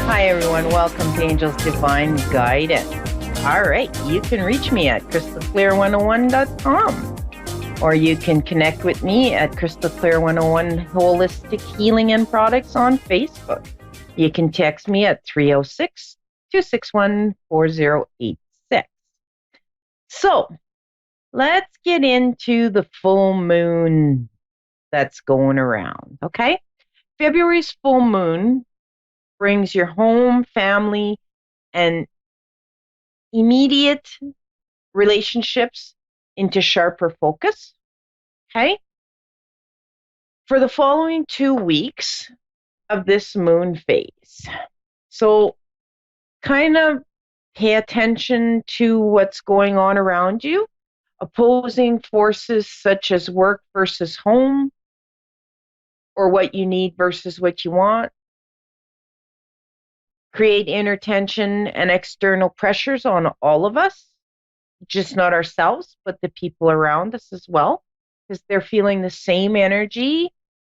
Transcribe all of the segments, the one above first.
Hi, everyone. Welcome to Angel's Divine Guidance. All right. You can reach me at crystalclear101.com, or you can connect with me at crystalclear101 Holistic Healing and Products on Facebook. You can text me at 306-261-4086. So let's get into the full moon that's going around, okay? February's full moon brings your home, family, and immediate relationships into sharper focus. Okay. For the following 2 weeks of this moon phase. So kind of pay attention to what's going on around you. Opposing forces such as work versus home, or what you need versus what you want, create inner tension and external pressures on all of us, just not ourselves, but the people around us as well, because they're feeling the same energy.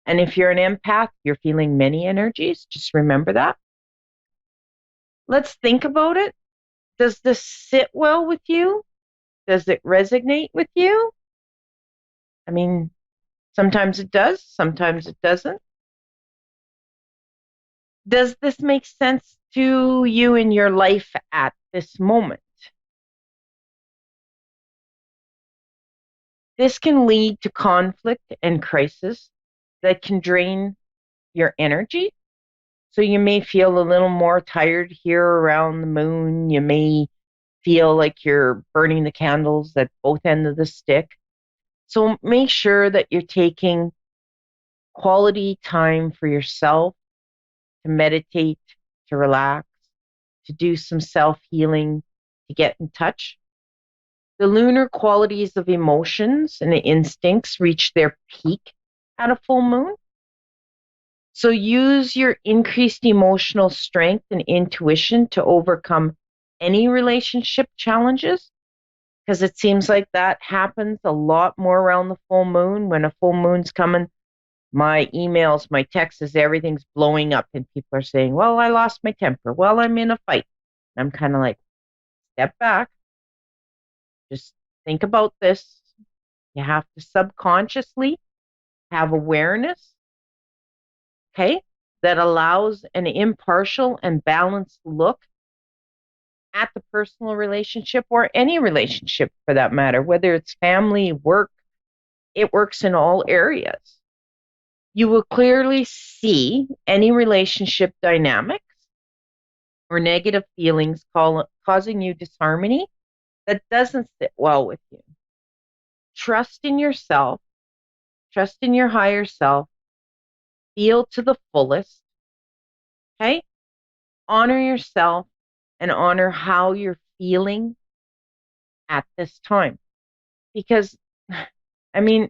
And if you're an empath, you're feeling many energies. Just remember that. Let's think about it. Does this sit well with you? Does it resonate with you? I mean, sometimes it does, sometimes it doesn't. Does this make sense to you in your life at this moment? This can lead to conflict and crisis that can drain your energy. So you may feel a little more tired here around the moon. You may feel like you're burning the candles at both ends of the stick. So make sure that you're taking quality time for yourself to meditate, to relax, to do some self-healing, to get in touch. The lunar qualities of emotions and instincts reach their peak at a full moon. So use your increased emotional strength and intuition to overcome any relationship challenges, because it seems like that happens a lot more around the full moon. When a full moon's coming, my emails, my texts, everything's blowing up, and people are saying, well, I lost my temper. Well, I'm in a fight. And I'm kind of like, step back. Just think about this. You have to subconsciously have awareness, okay, that allows an impartial and balanced look at the personal relationship, or any relationship for that matter, whether it's family, work. It works in all areas. You will clearly see any relationship dynamics or negative feelings causing you disharmony that doesn't sit well with you. Trust in yourself, trust in your higher self, feel to the fullest, okay? Honor yourself and honor how you're feeling at this time. Because, I mean,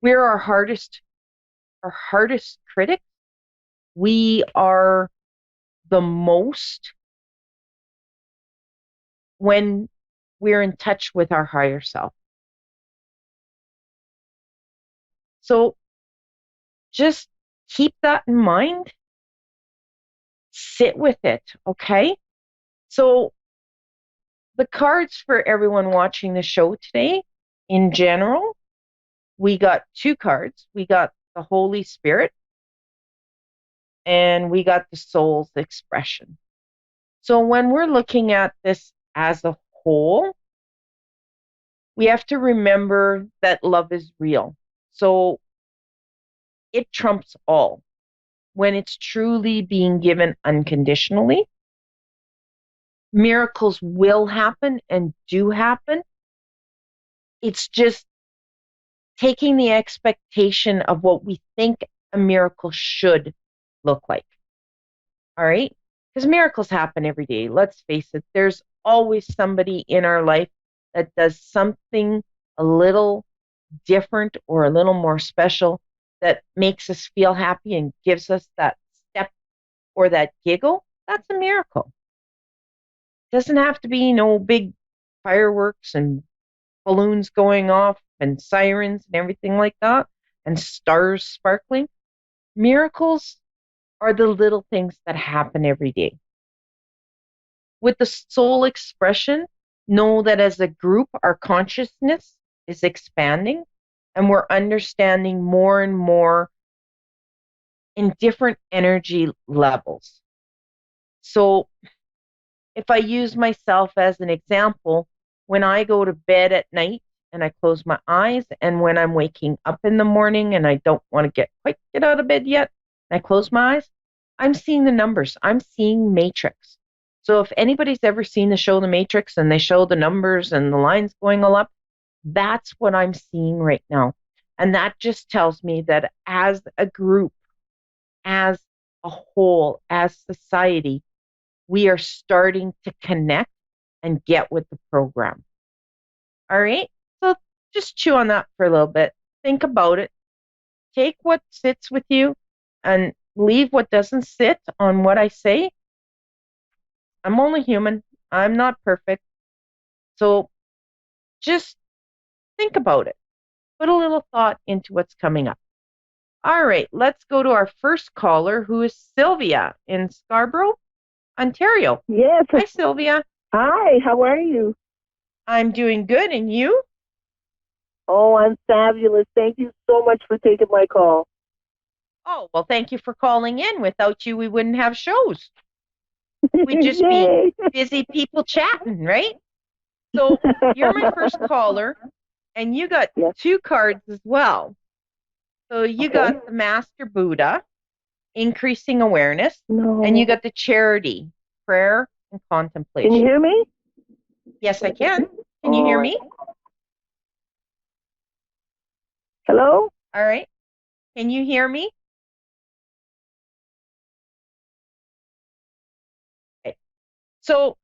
we're our hardest critic. We are the most when we're in touch with our higher self. So just keep that in mind. Sit with it, okay? So the cards for everyone watching the show today, in general, we got 2 cards. We got the Holy Spirit, and we got the soul's expression. So when we're looking at this as a whole, we have to remember that love is real. So it trumps all when it's truly being given unconditionally. Miracles will happen and do happen. It's just taking the expectation of what we think a miracle should look like. All right? Because miracles happen every day. Let's face it, there's always somebody in our life that does something a little different or a little more special that makes us feel happy and gives us that step or that giggle. That's a miracle. It doesn't have to be no big fireworks and balloons going off and sirens and everything like that, and stars sparkling. Miracles are the little things that happen every day. With the soul expression, know that as a group, our consciousness is expanding and we're understanding more and more in different energy levels. So, if I use myself as an example, when I go to bed at night and I close my eyes, and when I'm waking up in the morning and I don't want to quite get out of bed yet, and I close my eyes, I'm seeing the numbers. I'm seeing matrix. So if anybody's ever seen the show The Matrix and they show the numbers and the lines going all up, that's what I'm seeing right now. And that just tells me that as a group, as a whole, as society, we are starting to connect and get with the program. All right. So just chew on that for a little bit. Think about it. Take what sits with you and leave what doesn't sit on what I say. I'm only human. I'm not perfect. So just think about it. Put a little thought into what's coming up. All right. Let's go to our first caller, who is Sylvia in Scarborough, Ontario. Yes. Hi, Sylvia. Hi, how are you? I'm doing good. And you? Oh, I'm fabulous. Thank you so much for taking my call. Oh, well, thank you for calling in. Without you, we wouldn't have shows. We'd just be Yay! busy people chatting, right? So you're my first caller, and you got Yes. two cards as well. So you Okay. got the Master Buddha, increasing awareness, and you No. got the Charity, prayer and Can you contemplation. hear me? Yes, I can. Can you hear Oh, me? hello? All right. Can you hear me? Okay. So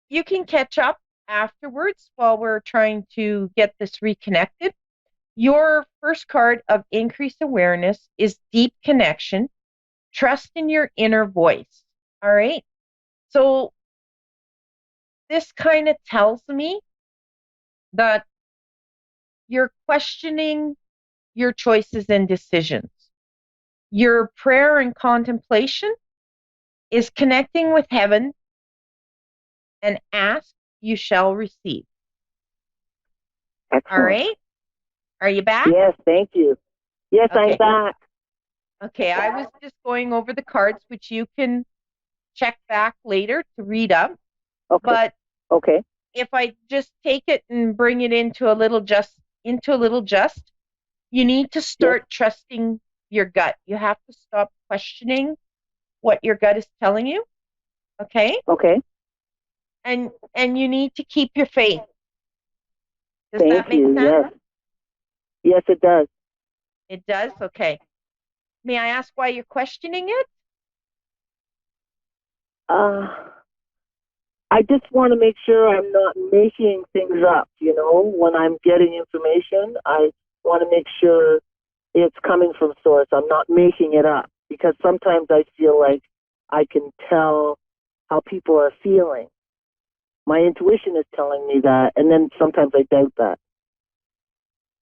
you can catch up afterwards while we're trying to get this reconnected. Your first card of increased awareness is deep connection, trust in your inner voice. All right. So this kind of tells me that you're questioning your choices and decisions. Your prayer and contemplation is connecting with heaven, and ask, you shall receive. All Excellent. right. Are you back? Yes, thank you. Yes, I'm Okay. back. Okay. I was just going over the cards, which you can check back later to read up. Okay. But Okay. if I just take it and bring it into a little just, you need to Yes. start trusting your gut. You have to stop questioning what your gut is telling you. Okay? Okay. And you need to keep your faith. Does that Thank make you. sense? Yes. Yes, it does. It does? Okay. May I ask why you're questioning it? Uh, I just want to make sure I'm not making things up, when I'm getting information. I want to make sure it's coming from source. I'm not making it up because sometimes I feel like I can tell how people are feeling. My intuition is telling me that, and then sometimes I doubt that.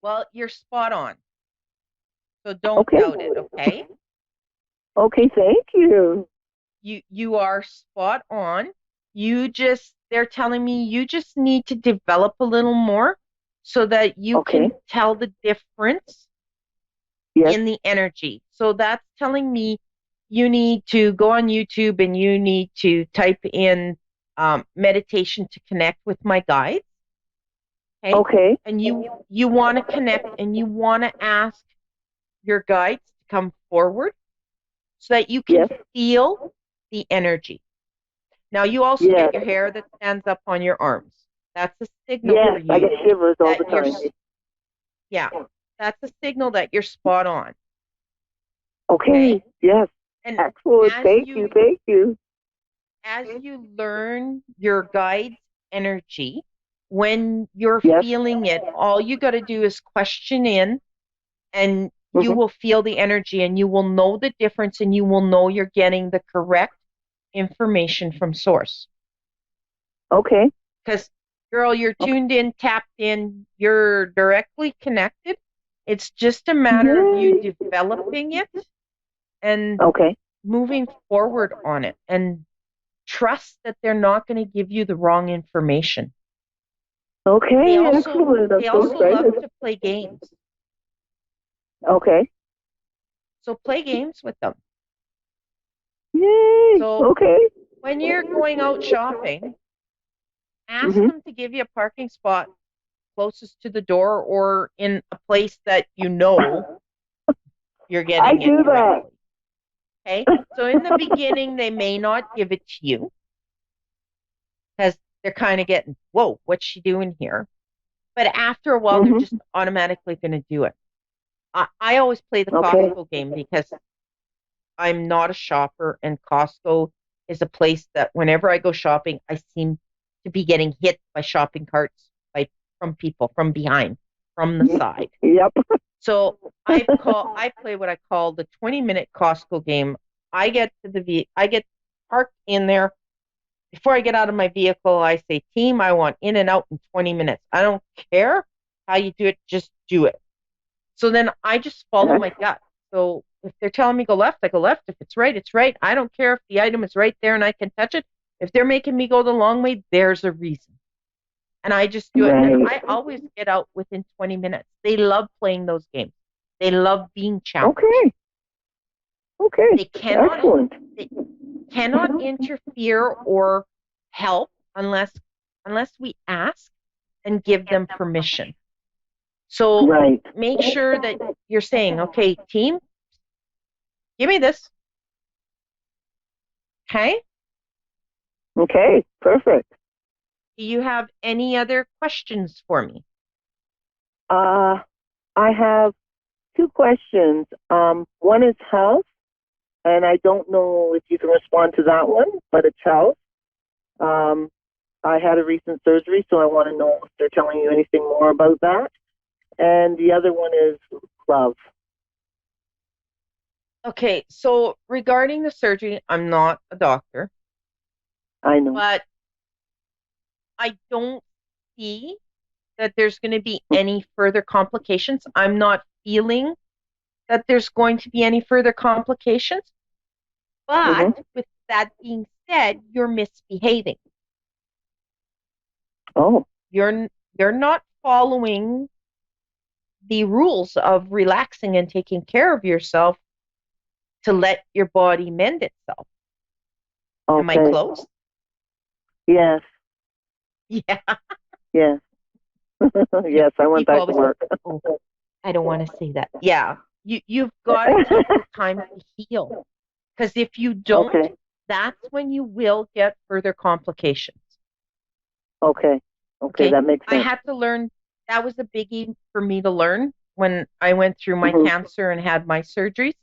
Well, you're spot on. So don't Okay. doubt it, okay? Okay, thank you. You are spot on. They're telling me you just need to develop a little more so that you Okay. can tell the difference Yes. in the energy. So that's telling me you need to go on YouTube and you need to type in meditation to connect with my guides. Okay. Okay. And you want to connect and you want to ask your guides to come forward so that you can Yes. feel the energy. Now you also Yes. get your hair that stands up on your arms. That's a signal for Yes. I you get shivers all the that time. yeah, that's a signal that you're spot on. Okay. Okay. Yes. And Excellent. as Thank you. you Thank you. as you learn your guide's energy, when you're Yes. feeling it, all you got to do is question in and you Hmm. will feel the energy and you will know the difference and you will know you're getting the correct information from source. Okay. Because, girl, you're Okay. tuned in, tapped in, you're directly connected. It's just a matter of you Yay. developing it and Okay. moving forward on it and trust that they're not going to give you the wrong information. They Okay, also excellent. I'm they so also love excited. to play games. Okay. So play games with them. Yay. So Okay. when you're going out shopping, ask Mhm. them to give you a parking spot closest to the door or in a place that you know you're I getting it do that. directly. Okay. So in the beginning, they may not give it to you because they're kind of getting, whoa, what's she doing here? But after a while, they're just Mhm. automatically going to do it. I always play the Okay. Costco game because I'm not a shopper, and Costco is a place that whenever I go shopping, I seem to be getting hit by shopping carts by from people from behind, from the side. Yep. So I play what I call the 20-minute Costco game. I get parked in there. Before I get out of my vehicle, I say, team, I want in and out in 20 minutes. I don't care how you do it, just do it. So then I just follow my gut. So if they're telling me go left, I go left. If it's right, it's right. I don't care if the item is right there and I can touch it. If they're making me go the long way, there's a reason. And I just do it. And Right. I always get out within 20 minutes. They love playing those games. They love being challenged. Okay. Okay. They cannot Excellent. they cannot interfere or help unless we ask and give them permission. So Right. make sure that you're saying, okay, team, give me this. Okay. Okay. Perfect. Do you have any other questions for me? Uh, I have two questions. One is health, and I don't know if you can respond to that one, but it's health. Um, I had a recent surgery, so I want to know if they're telling you anything more about that. And the other one is love. Okay, so regarding the surgery, I'm not a doctor, I know. but I don't see that there's going to be any further complications. I'm not feeling that there's going to be any further complications. But Mm-hmm. with that being said, you're misbehaving. Oh, You're you're not following the rules of relaxing and taking care of yourself to let your body mend itself. Am I okay. close? Yes, Yeah. yes, You know, yes. I went people back to always go, work. "Oh, I don't want to say that." Yeah. You've got to take the time to heal. Because if you don't, Okay, that's when you will get further complications. okay, okay. Okay. That makes I sense. had to learn, that was a biggie for me to learn when I went through my Mm-hmm. cancer and had my surgeries.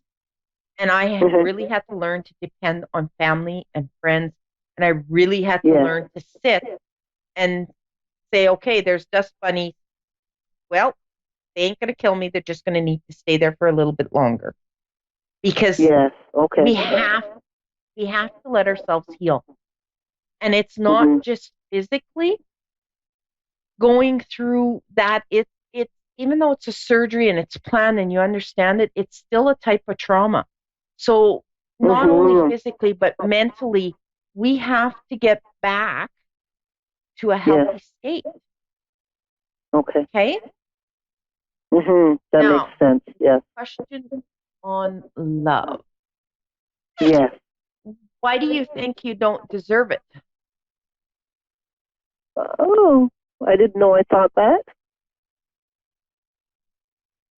And I Mm-hmm. really had to learn to depend on family and friends. And I really had to Yes. learn to sit and say, okay, there's dust bunnies. Well, they ain't going to kill me. They're just going to need to stay there for a little bit longer because Yes. Okay. we have we have to let ourselves heal. And it's not Mm-hmm. just physically going through that. It's even though it's a surgery and it's planned and you understand it, it's still a type of trauma. So not only Mm-hmm. physically but mentally, we have to get back to a Yes. healthy state. Okay. Okay. Mm-hmm. That makes Now, sense. Yes. question on love. Yes. Why do you think you don't deserve it? Oh, I didn't know I thought that.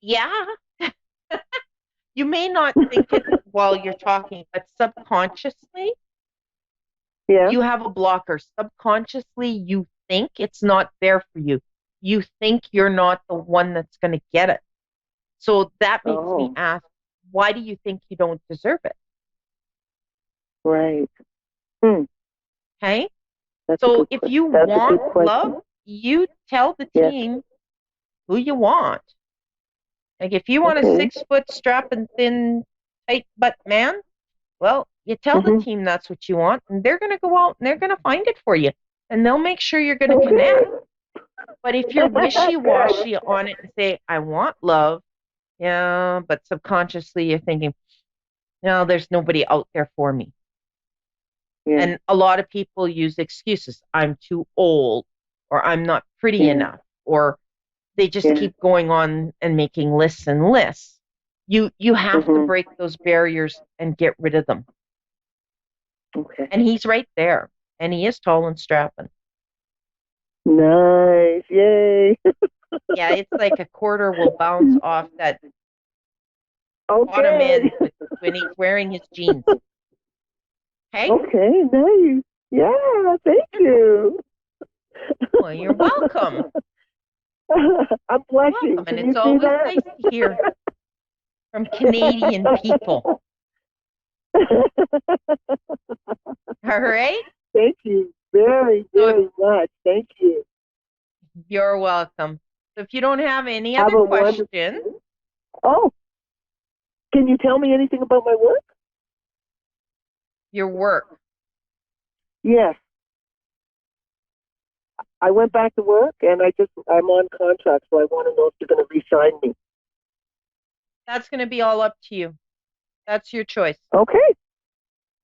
Yeah, you may not think it while you're talking, but subconsciously, Yeah. you have a blocker. Subconsciously, you think it's not there for you. You think you're not the one that's going to get it. So that makes me Oh, ask, why do you think you don't deserve it? right. Hmm. Okay. That's a So good if question. you That's a want good love, question. you tell the Yes. team who you want. Like if you want a Okay. 6 foot strap and thin, tight butt man, well, you tell the Mm-hmm. team that's what you want, and they're going to go out and they're going to find it for you, and they'll make sure you're going to connect. Okay. But if you're wishy washy on it and say, I want love, yeah, but subconsciously you're thinking, No, there's nobody out there for me. Yeah. And a lot of people use excuses. I'm too old, or I'm not pretty Yeah. enough, or they just Yeah. keep going on and making lists and lists. You have to Mhm. break those barriers and get rid of them. Okay. And he's right there. And he is tall and strapping. Nice. Yay. Yeah, it's like a quarter will bounce off that bottom Okay. end when he's wearing his jeans. Okay? Okay. Nice. Yeah. Thank you. Well, you're welcome. I'm You're blushing. welcome. And Can you it's see always that? nice to hear from Canadian people. All right? Thank you very, So if very much. Thank you. you're welcome. So if you don't have any Have other a wonderful. questions, Oh, can you tell me anything about my work? your work, Yes. I went back to work and I'm on contract, so I want to know if you're going to re-sign me. that's going to be all up to you. That's your choice. Okay.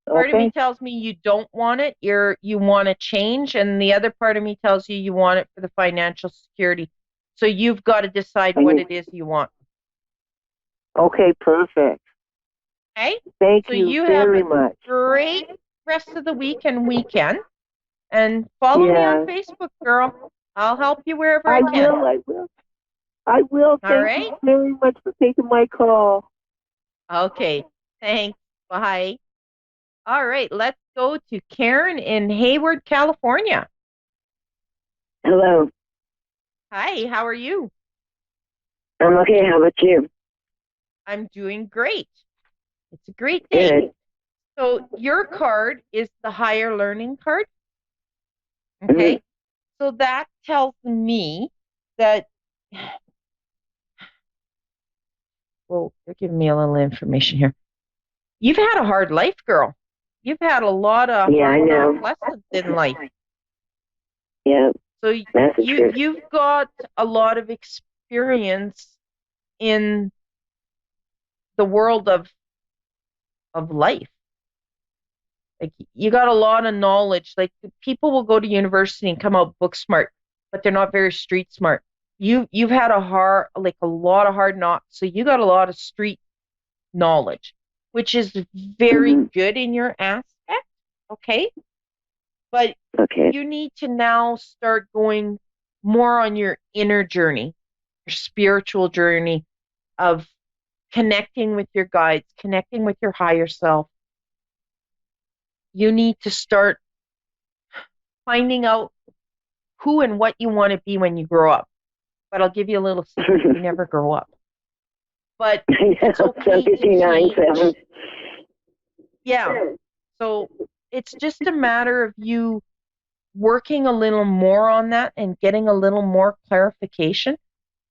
Part of me Okay. tells me you don't want it, you want to change, and the other part of me tells you you want it for the financial security. So you've got to decide what it is you want. Okay, perfect. Okay? Thank So you you have very a much. great rest of the week and weekend, and follow me on Yeah. Facebook, girl. I'll help you wherever I I can. will. I will. I will. All Thank right? you very much for taking my call. Okay. Thanks. Bye. All right, let's go to Karen in Hayward, California. Hello. Hi, how are you? I'm okay. How about you? I'm doing great. It's a great day. Good. So, your card is the higher learning card. Hmm. Okay. So, that tells me that, well, they're giving me a little information here. You've had a hard life, girl. You've had a lot of Yeah, I hard knock know. lessons in life. Yeah, So, Massachusetts. you've got a lot of experience in the world of life. Like you got a lot of knowledge. Like people will go to university and come out book smart, but they're not very street smart. You've had a lot of hard knocks, so you got a lot of street knowledge, which is very Hmm. good in your aspect. Okay, but Okay. you need to now start going more on your inner journey, your spiritual journey of connecting with your guides, connecting with your higher self. You need to start finding out who and what you want to be when you grow up. But I'll give you a little secret. You never grow up. But Yeah, it's okay to 59, change. 7. Yeah. So it's just a matter of you working a little more on that and getting a little more clarification.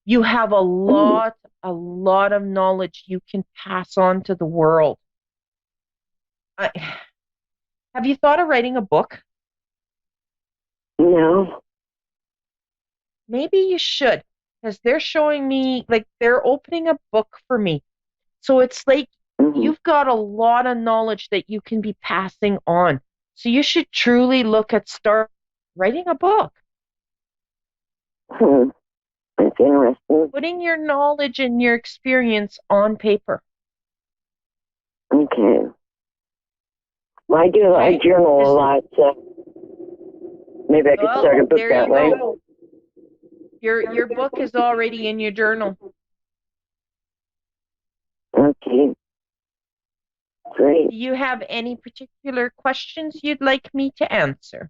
You have Mm. a lot of knowledge you can pass on to the world. I, have you thought of writing a book? No. Maybe you should, because they're showing me, like, they're opening a book for me. So it's like Hmm. you've got a lot of knowledge that you can be passing on. So you should truly look at start writing a book, Hmm. That's interesting. putting your knowledge and your experience on paper. Okay. Well, I Okay? journal a Just, lot, so maybe I could well, start a book there that you way. go. Your book is already in your journal. Okay, great. Do you have any particular questions you'd like me to answer?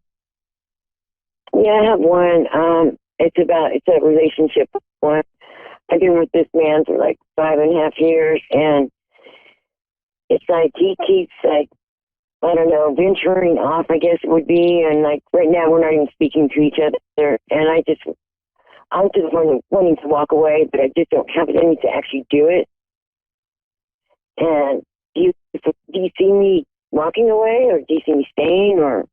Yeah, I have one. It's a relationship one. I've been with this man for like 5.5 years, and it's like he keeps like, I don't know, venturing off, I guess it would be, and like right now we're not even speaking to each other, and I'm to the point of wanting to walk away, but I just don't have it in me to actually do it. And do you see me walking away, or do you see me staying, or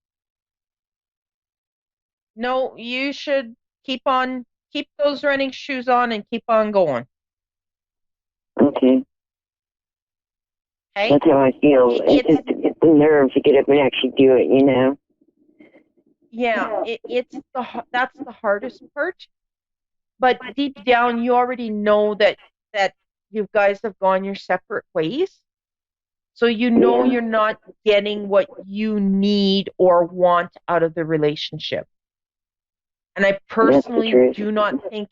No, you should keep those running shoes on and keep on going. okay? Okay. That's how I feel. It's the nerve to get up and actually do it, you know? Yeah, that's the hardest part. But deep down, you already know that you guys have gone your separate ways. So you know Yeah, you're not getting what you need or want out of the relationship. And I that's the personally truth. do not think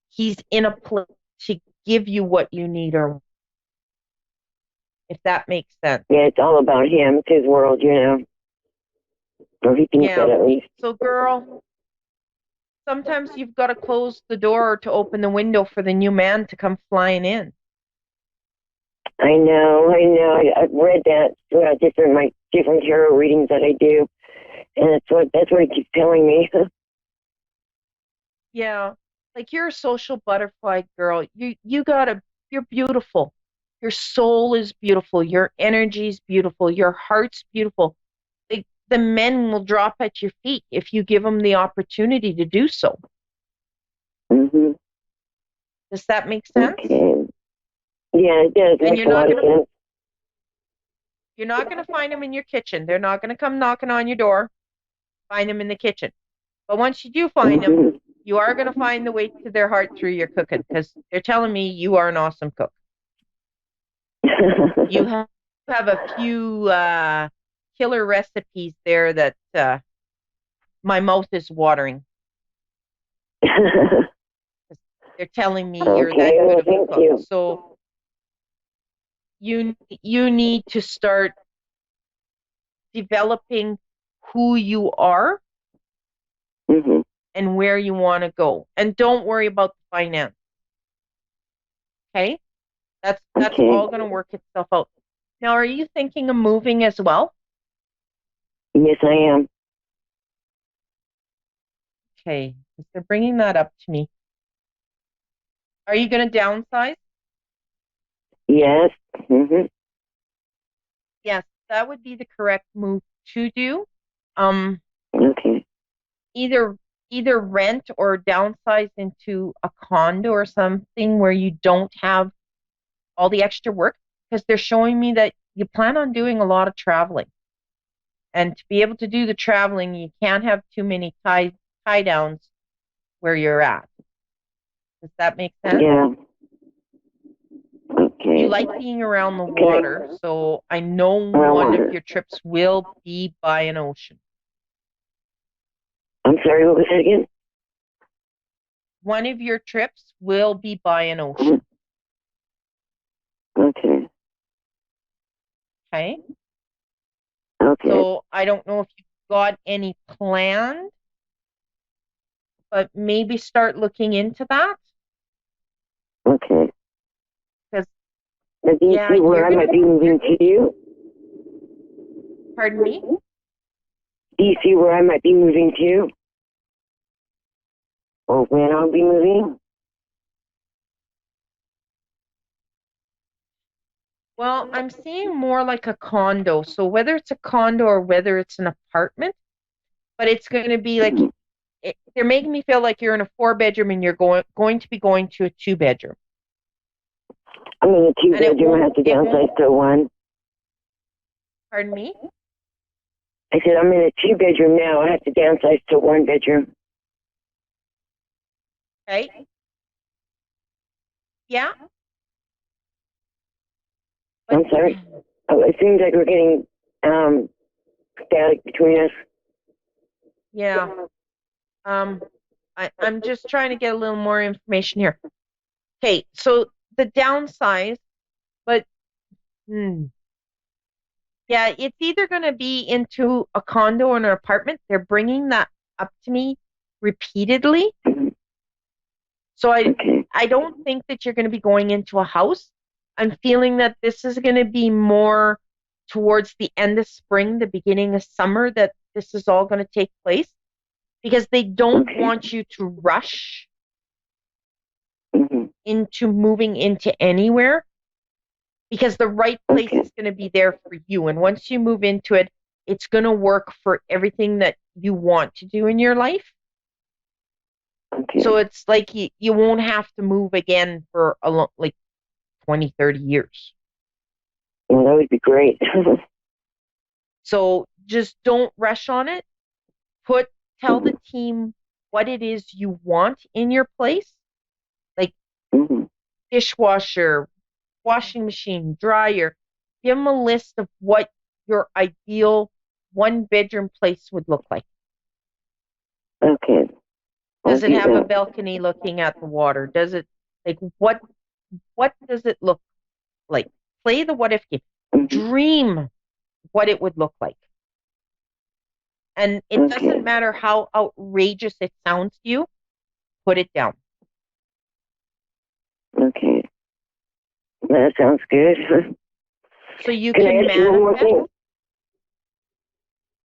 he's in a place to give you what you need or if that makes sense. Yeah, it's all about him. It's his world, you know? Or he thinks that Yeah. at least. So girl, sometimes you've got to close the door to open the window for the new man to come flying in. I know. I've read that throughout my different tarot readings that I do, and that's what he keeps telling me. Yeah. Like you're a social butterfly girl. You're beautiful. Your soul is beautiful. Your energy is beautiful. Your heart's beautiful. The men will drop at your feet if you give them the opportunity to do so. hmm Does that make sense? Okay. Yeah, it does. It And makes a lot of sense. you're not gonna find them in your kitchen. They're not gonna come knocking on your door. Find them in the kitchen. But once you do find them, hmm you are gonna find the way to their heart through your cooking because they're telling me you are an awesome cook. You have a few killer recipes there that my mouth is watering. They're telling me you're Okay, that good well, of a thank cook. you. So you need to start developing who you are hmm and where you want to go. And don't worry about the finance. Okay? That's Okay. all going to work itself out. Now, are you thinking of moving as well? Yes, I am. Okay, 'cause they're bringing that up to me. Are you going to downsize? Yes. hmm Yes, that would be the correct move to do. Um, Okay. either either rent or downsize into a condo or something where you don't have all the extra work because they're showing me that you plan on doing a lot of traveling. And to be able to do the traveling, you can't have too many tie downs where you're at. Does that make sense? Yeah. You Okay. like being around the Can water, so I know around one of water. your trips will be by an ocean. I'm sorry, what was that again? One of your trips will be by an Mhm. ocean. Okay. Okay. Okay. So I don't know if you've got any planned, but maybe start looking into that. Okay. Because Now, do you yeah, see where I might be you're moving to? pardon me. Do you see where I might be moving to? Or when I'll be moving? Well, I'm seeing more like a condo. So whether it's a condo or whether it's an apartment, but it's going to be like Mhm. they're making me feel like you're in a four-bedroom and you're going to be going to a two-bedroom. I'm in a two And bedroom. I have to it won't, downsize to one. pardon me. I said I'm in a two bedroom now. I have to downsize to one bedroom. Okay. Yeah, but I'm sorry. Oh, it seems like we're getting um, static between us. yeah. Um, I'm just trying to get a little more information here. Okay, so the downsize, but hmm, yeah, it's either going to be into a condo or an apartment. They're bringing that up to me repeatedly. Mhm. So Okay. I don't think that you're going to be going into a house. I'm feeling that this is going to be more towards the end of spring, the beginning of summer, that this is all going to take place because they don't Okay. want you to rush hmm into moving into anywhere because the right place Okay. is going to be there for you. And once you move into it, it's going to work for everything that you want to do in your life. So Okay. it's like you won't have to move again for like 20, 30 years. Well, that would be great. So just don't rush on it. Tell the team what it is you want in your place, like Mm-hmm. dishwasher, washing machine, dryer. Give them a list of what your ideal one bedroom place would look like. Okay. I'll Does it do have a that. balcony looking at the water? Does it like what does it look like? Play the what if game. Mm-hmm. Dream what it would look like. And it Okay. doesn't matter how outrageous it sounds to you, put it down. Okay. That sounds good. So you Can I can ask you one more manifest. thing?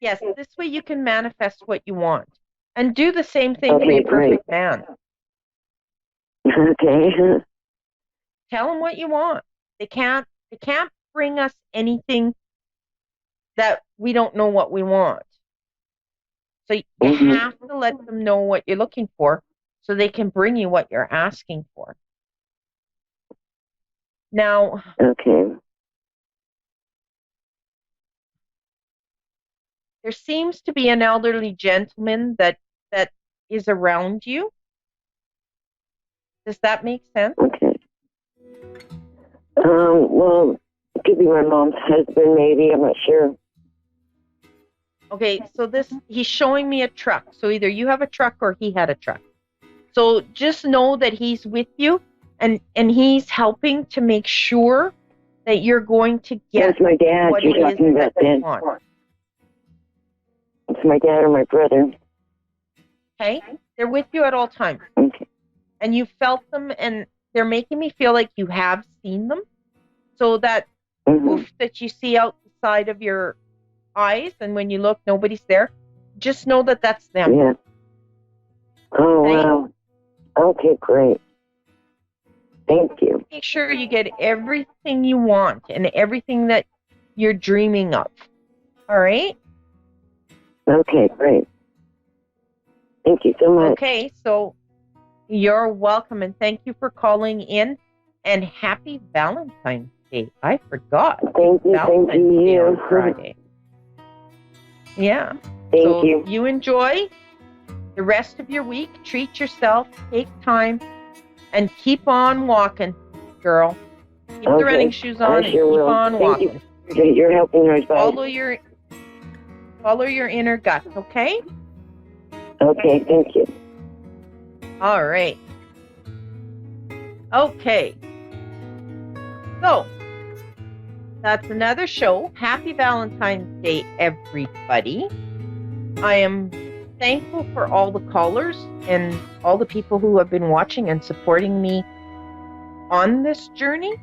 Yes, this way you can manifest what you want. And do the same thing for Okay, your great. perfect man. Okay. Tell them what you want. They can't bring us anything that we don't know what we want. So you Mm-hmm. have to let them know what you're looking for so they can bring you what you're asking for. Now, Okay. there seems to be an elderly gentleman that is around you. Does that make sense? Okay. Well, it could be my mom's husband, maybe. I'm not sure. Okay, so he's showing me a truck. So either you have a truck or he had a truck. So just know that he's with you and he's helping to make sure that you're going to get That's my dad what you're it is talking that about you then. want. It's my dad or my brother. Okay? They're with you at all times. Okay. And you felt them and they're making me feel like you have seen them. So that poof that you see out the side of your eyes and when you look nobody's there, just know that that's them. Yeah. Oh, Okay? wow. Okay, great. Thank you. Make sure you get everything you want and everything that you're dreaming of. All right? Okay, great. Thank you so much. Okay, so you're welcome and thank you for calling in and happy Valentine's Day. I forgot. Thank you. Valentine's Thank Day you. on Friday. Yeah. Thank you. You enjoy the rest of your week. Treat yourself. Take time and keep on walking, girl. Keep the running shoes on and sure keep will. on Thank walking. you. You're helping her advice. Follow your inner gut, okay? Okay, thank you. All right. Okay. So, that's another show. Happy Valentine's Day, everybody. I am thankful for all the callers and all the people who have been watching and supporting me on this journey.